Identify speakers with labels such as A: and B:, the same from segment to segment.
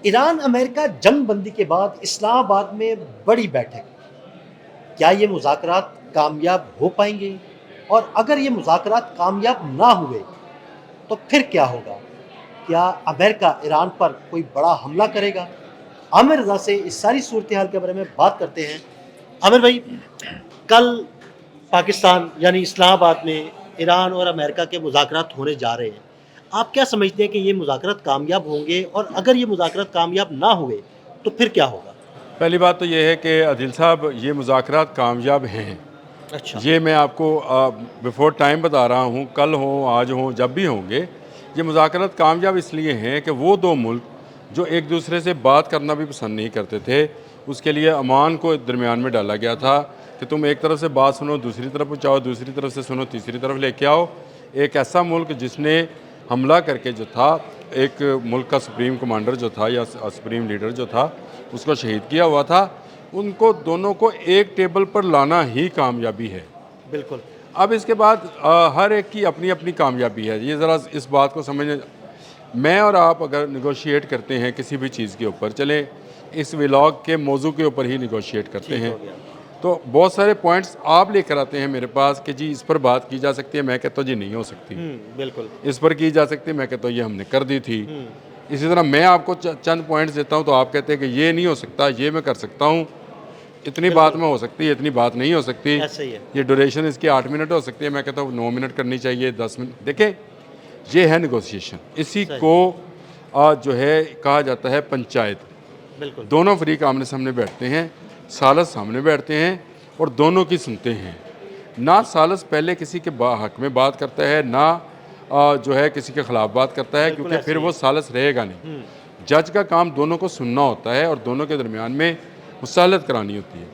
A: Iran America जंग बंदी के बाद इस्लामाबाद में बड़ी बैठक, क्या ये मुज़ाकरात कामयाब हो पाएंगे? और अगर ये मुज़ाकरात कामयाब ना हुए तो फिर क्या होगा? क्या अमेरिका ईरान पर कोई बड़ा हमला करेगा? आमिर रज़ा से इस सारी सूरत हाल के बारे में बात करते हैं। आमिर भाई, कल पाकिस्तान यानी इस्लामाबाद में ईरान और अमेरिका के मुज़ाकरात होने जा रहे हैं। आप क्या समझते हैं कि ये मुज़ाकरात कामयाब होंगे, और अगर ये मुज़ाकरात कामयाब ना हुए तो फिर क्या होगा?
B: पहली बात तो ये है कि आदिल साहब, ये मुज़ाकरात कामयाब हैं।
A: अच्छा।
B: ये मैं आपको बिफ़ोर टाइम बता रहा हूँ, कल हों, आज हों, जब भी होंगे, ये मुज़ाकरात कामयाब इसलिए हैं कि वो दो मुल्क जो एक दूसरे से बात करना भी पसंद नहीं करते थे, उसके लिए अमान को दरमियान में डाला गया था कि तुम एक तरफ से बात सुनो, दूसरी तरफ पहुँचाओ, दूसरी तरफ से सुनो, तीसरी तरफ लेके आओ। एक ऐसा मुल्क जिसने हमला करके जो था, एक मुल्क का सुप्रीम कमांडर जो था या सुप्रीम लीडर जो था, उसको शहीद किया हुआ था, उनको दोनों को एक टेबल पर लाना ही कामयाबी है।
A: बिल्कुल।
B: अब इसके बाद हर एक की अपनी अपनी कामयाबी है। ये ज़रा इस बात को समझने, मैं और आप अगर निगोशिएट करते हैं किसी भी चीज़ के ऊपर, चलें इस व्लॉग के मौजू के ऊपर ही निगोशिएट करते
A: ठीक
B: हैं,
A: हो गया।
B: तो बहुत सारे पॉइंट्स आप लेकर आते हैं मेरे पास कि जी इस पर बात की जा सकती है, मैं कहता हूँ जी नहीं हो सकती।
A: बिल्कुल।
B: इस पर की जा सकती है, मैं कहता हूँ ये हमने कर दी थी। इसी तरह मैं आपको चंद पॉइंट्स देता हूँ तो आप कहते हैं कि ये नहीं हो सकता, ये मैं कर सकता हूँ, इतनी बात में हो सकती है, इतनी बात नहीं हो सकती,
A: ऐसे ही है।
B: ये ड्यूरेशन इसकी 8 मिनट हो सकती है, मैं कहता हूँ 9 मिनट करनी चाहिए, 10 मिनट। देखें, ये है निगोशिएशन, इसी
A: सही।
B: को जो है कहा जाता है पंचायत।
A: बिल्कुल।
B: दोनों फरीक आमने सामने बैठते हैं, सालस सामने बैठते हैं और दोनों की सुनते हैं। ना सालस पहले किसी के हक में बात करता है, ना जो है किसी के ख़िलाफ़ बात करता है,
A: बिल्कुल
B: क्योंकि
A: ऐसे
B: फिर
A: ही
B: वो
A: है।
B: सालस रहेगा नहीं। जज का काम दोनों को सुनना होता है और दोनों के दरमियान में मुसालत करानी होती है।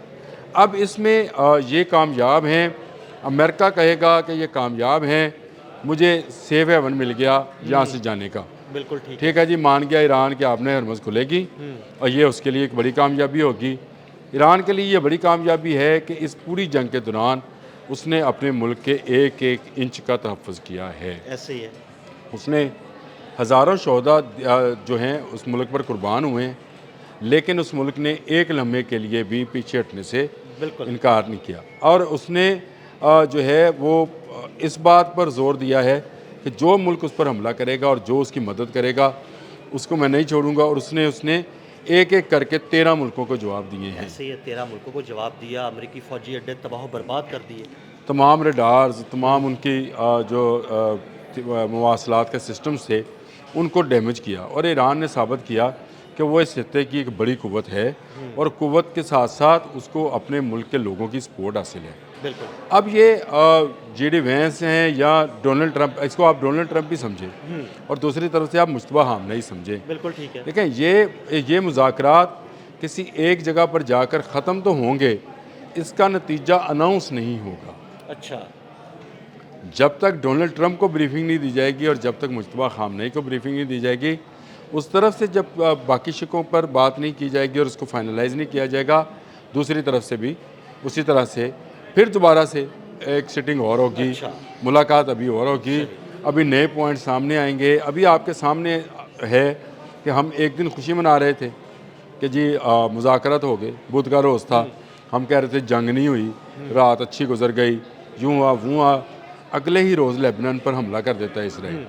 B: अब इसमें ये कामयाब हैं, अमेरिका कहेगा कि ये कामयाब हैं, मुझे सेफ हेवन मिल गया यहाँ से जाने का।
A: बिल्कुल ठीक है।
B: ठीक है जी, मान गया ईरान कि आपने हरमज़ खुलेगी और ये उसके लिए एक बड़ी कामयाबी होगी। ईरान के लिए ये बड़ी कामयाबी है कि इस पूरी जंग के दौरान उसने अपने मुल्क के एक एक इंच का तहफ़्फ़ुज़ किया है।
A: ऐसे ही है।
B: उसने हज़ारों शोहदा जो हैं उस मुल्क पर कुर्बान हुए हैं, लेकिन उस मुल्क ने एक लम्हे के लिए भी पीछे हटने से
A: बिल्कुल।
B: इनकार नहीं किया। और उसने जो है वो इस बात पर ज़ोर दिया है कि जो मुल्क उस पर हमला करेगा और जो उसकी मदद करेगा, उसको मैं नहीं छोड़ूंगा। और उसने उसने एक एक करके 13 मुल्कों को जवाब दिए हैं।
A: ऐसे ही है, 13 मुल्कों को जवाब दिया, अमेरिकी फ़ौजी अड्डे तबाह बर्बाद कर दिए।
B: तमाम रडार्स, तमाम उनकी जो मवासलात के सिस्टम्स थे, उनको डैमेज किया। और ईरान ने साबित किया कि वो इस खत्ते की एक बड़ी कुव्वत है और कुव्वत के साथ साथ उसको अपने मुल्क के लोगों की सपोर्ट हासिल है।
A: बिल्कुल।
B: अब ये जे.डी. वैंस हैं या डोनाल्ड ट्रंप, इसको आप डोनाल्ड ट्रंप भी समझें और दूसरी तरफ से आप मुश्तबा हामना ही समझें।
A: बिल्कुल ठीक है।
B: देखें, ये मुज़ाकरात किसी एक जगह पर जाकर ख़त्म तो होंगे, इसका नतीजा अनाउंस नहीं होगा
A: अच्छा।
B: जब तक डोनाल्ड ट्रंप को ब्रीफिंग नहीं दी जाएगी और जब तक मुश्तबा खामनेई को ब्रीफिंग नहीं दी जाएगी। उस तरफ से जब बाकी शिकों पर बात नहीं की जाएगी और उसको फाइनलाइज नहीं किया जाएगा, दूसरी तरफ से भी उसी तरह से फिर दोबारा से एक सिटिंग और होगी।
A: अच्छा।
B: मुलाकात अभी और होगी, अभी नए पॉइंट सामने आएंगे। अभी आपके सामने है कि हम एक दिन खुशी मना रहे थे कि जी मुज़ाकरात हो गए, बुध का रोज़ था, हम कह रहे थे जंग नहीं हुई, रात अच्छी गुजर गई, यूँ हुआ वूँ हुआ। अगले ही रोज़ लेबनान पर हमला कर देता है इसराइल।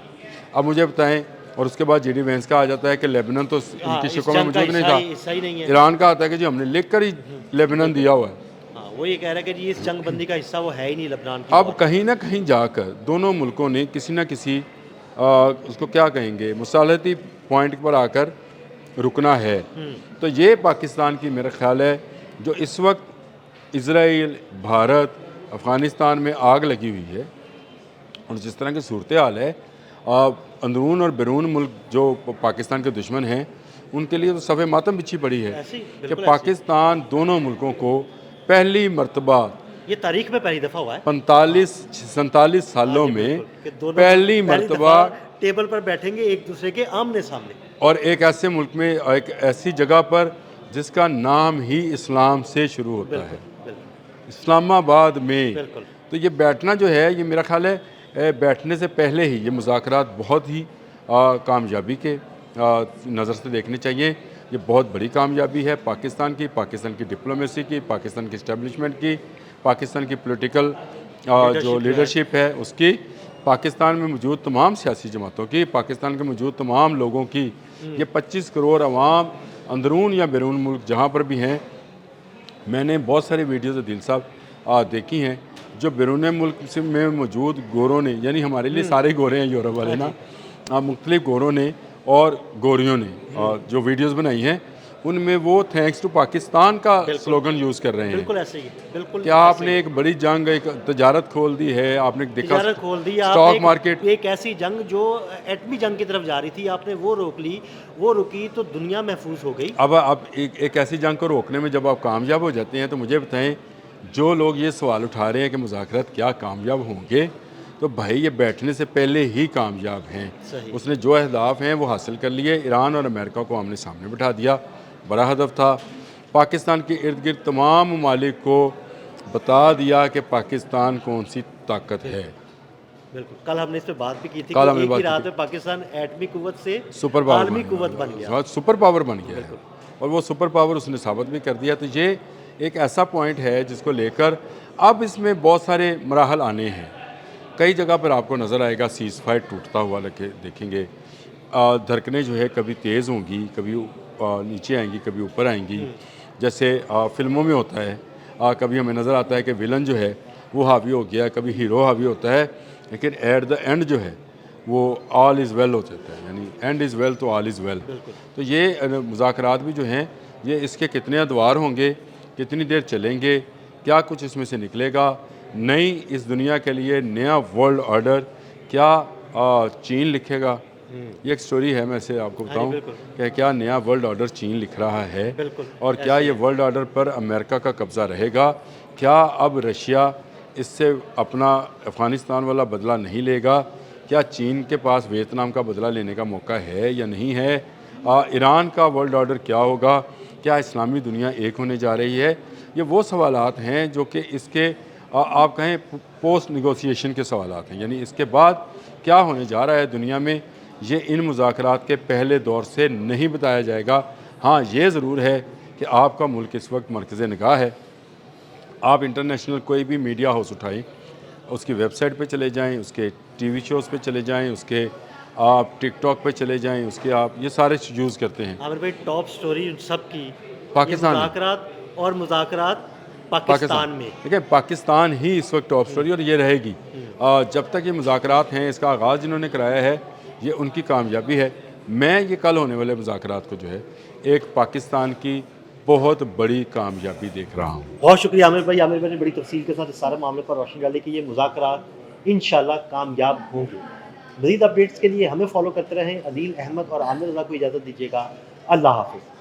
B: अब मुझे बताएं, और उसके बाद जे.डी. वैंस का आ जाता है कि लेबनान तो इनकी
A: इस
B: शिकों में
A: जंग का
B: मौजूद नहीं
A: हिस्सा ही नहीं
B: था।
A: है।
B: ईरान का आता है कि जी हमने लिख कर ही लेबनान दिया हुआ है।
A: हाँ, वो ये कह रहा है कि जी इस जंग बंदी का हिस्सा वो है ही नहीं लबनान की
B: अब
A: वॉर।
B: कहीं ना कहीं जाकर दोनों मुल्कों ने किसी न किसी उसको क्या कहेंगे, मुसालती पॉइंट पर आकर रुकना है। तो ये पाकिस्तान की मेरा ख्याल है, जो इस वक्त इजराइल, भारत, अफ़गानिस्तान में आग लगी हुई है और जिस तरह की सूरत हाल है, अंदरून और बैरून मुल्क जो पाकिस्तान के दुश्मन हैं, उनके लिए तो सफ़े मातम बिछी पड़ी है
A: ऐसे ही,
B: कि
A: बिल्कुल ऐसे ही।
B: पाकिस्तान दोनों मुल्कों को पहली मरतबा
A: ये तारीख में पहली दफ़ा हुआ है।
B: 45-47 सालों
A: हाँ जी,
B: में
A: बिल्कुल, कि दोनों
B: पहली मरतबा,
A: दफ़ा टेबल पर बैठेंगे एक दूसरे के आमने सामने।
B: और एक ऐसे मुल्क में, एक ऐसी जगह पर जिसका नाम ही इस्लाम से शुरू होता है,
A: बिल्कुल। बिल्कुल।
B: इस्लामाबाद में।
A: बिल्कुल।
B: तो ये बैठना जो है, ये मेरा ख्याल है बैठने से पहले ही ये मुज़ाकरात बहुत ही कामयाबी के नज़र से देखने चाहिए। ये बहुत बड़ी कामयाबी है पाकिस्तान की डिप्लोमेसी की, पाकिस्तान की इस्टेब्लिशमेंट की, पाकिस्तान की पॉलिटिकल जो लीडरशिप है उसकी, पाकिस्तान में मौजूद तमाम सियासी जमातों की, पाकिस्तान के मौजूद तमाम लोगों की। ये 25 करोड़ अवाम अंदरून या बैरून मुल्क जहाँ पर भी हैं, मैंने बहुत सारी वीडियोज़ दिल साहब देखी हैं जो बैरून मुल्क से में मौजूद गोरों ने, यानी हमारे लिए सारे गोरे हैं यूरोप वाले ना, मुख्तलिफ गोरों ने और गोरियों ने जो वीडियोज़ बनाई हैं उनमें वो थैंक्स टू पाकिस्तान का स्लोगन यूज़ कर रहे हैं।
A: बिल्कुल ऐसे ही, बिल्कुल
B: क्या आपने एक बड़ी जंग, एक तजारत खोल दी है, आपने देखा
A: तिजारत खोल दी,
B: स्टॉक मार्केट,
A: एक ऐसी जंग जो एटमी जंग की तरफ जा रही थी, आपने वो रोक ली, वो रुकी तो दुनिया महफूज हो गई।
B: अब एक ऐसी जंग को रोकने में जब आप कामयाब हो जाते हैं तो मुझे बताएं, जो लोग ये सवाल उठा रहे हैं कि मुज़ाकरात क्या कामयाब होंगे, तो भाई ये बैठने से पहले ही कामयाब हैं। उसने जो अहदाफ हैं वो हासिल कर लिए। ईरान और अमेरिका को आमने सामने बिठा दिया, बड़ा हदफ था। पाकिस्तान के इर्द गिर्द तमाम ममालिक को बता दिया कि पाकिस्तान कौन सी ताकत है।
A: बिल्कुल, कल हमने इस पे बात भी की थी
B: कल
A: कि
B: हमने
A: एक
B: बात
A: ही
B: की
A: रात
B: थी।
A: में पाकिस्तान एटमी कुव्वत से
B: सुपर पावर
A: आलमी कुव्वत बन गया।
B: सुपर पावर बन गया है और वो सुपर पावर उसने साबित भी कर दिया। तो ये एक ऐसा पॉइंट है जिसको लेकर अब इसमें बहुत सारे मराहल आने हैं। कई जगह पर आपको नज़र आएगा सीज़ फायर टूटता हुआ लगे देखेंगे। धड़कनें जो है कभी तेज़ होंगी, कभी नीचे आएंगी, कभी ऊपर आएंगी, जैसे फिल्मों में होता है। कभी हमें नज़र आता है कि विलन जो है वो हावी हो गया, कभी हीरो हावी होता है, लेकिन एट द एंड जो है वो ऑल इज़ वेल हो जाता है, यानी एंड इज़ वेल तो ऑल इज़ वेल। तो ये मुज़ाकरात भी जो हैं ये इसके कितने अदवार होंगे, कितनी देर चलेंगे, क्या कुछ इसमें से निकलेगा, नई इस दुनिया के लिए नया वर्ल्ड ऑर्डर क्या चीन लिखेगा। ये एक स्टोरी है, मैं इसे आपको बताऊं कि क्या नया वर्ल्ड ऑर्डर चीन लिख रहा है और क्या ये वर्ल्ड ऑर्डर पर अमेरिका का कब्ज़ा रहेगा। क्या अब रशिया इससे अपना अफ़गानिस्तान वाला बदला नहीं लेगा। क्या चीन के पास वियतनाम का बदला लेने का मौका है या नहीं है। ईरान का वर्ल्ड ऑर्डर क्या होगा। क्या इस्लामी दुनिया एक होने जा रही है। ये वो सवालात हैं जो कि इसके आप कहें पोस्ट निगोसिएशन के सवालात हैं, यानी इसके बाद क्या होने जा रहा है दुनिया में, ये इन मुज़ाकरात के पहले दौर से नहीं बताया जाएगा। हाँ, ये ज़रूर है कि आपका मुल्क इस वक्त मरकज़ निगाह है। आप इंटरनेशनल कोई भी मीडिया हाउस उठाएं, उसकी वेबसाइट पे चले जाएं, उसके टीवी शोज़ पे चले जाएं, उसके आप टिकटॉक पे चले जाएं, उसके आप ये सारे यूज़ करते हैं।
A: आमिर भाई, टॉप स्टोरी सब की
B: पाकिस्तान
A: मुज़ाकरात और मुज़ाकरात पाकिस्तान में,
B: देखिए पाकिस्तान ही इस वक्त टॉप स्टोरी और ये रहेगी। जब तक ये मुज़ाकरात हैं, इसका आगाज़ जिन्होंने कराया है ये उनकी कामयाबी है। मैं ये कल होने वाले मुज़ाकरात को जो है एक पाकिस्तान की बहुत बड़ी कामयाबी देख रहा हूँ।
A: बहुत शुक्रिया आमिर भाई। आमिर भाई ने बड़ी तफसील के साथ इस सारे मामले पर रोशनी डाली कि ये मुज़ाकरात इंशाल्लाह कामयाब होंगे। मज़ीद अपडेट्स के लिए हमें फॉलो करते रहें। अदील अहमद और आमिर रज़ा को इजाज़त दीजिएगा। अल्लाह हाफ़िज़।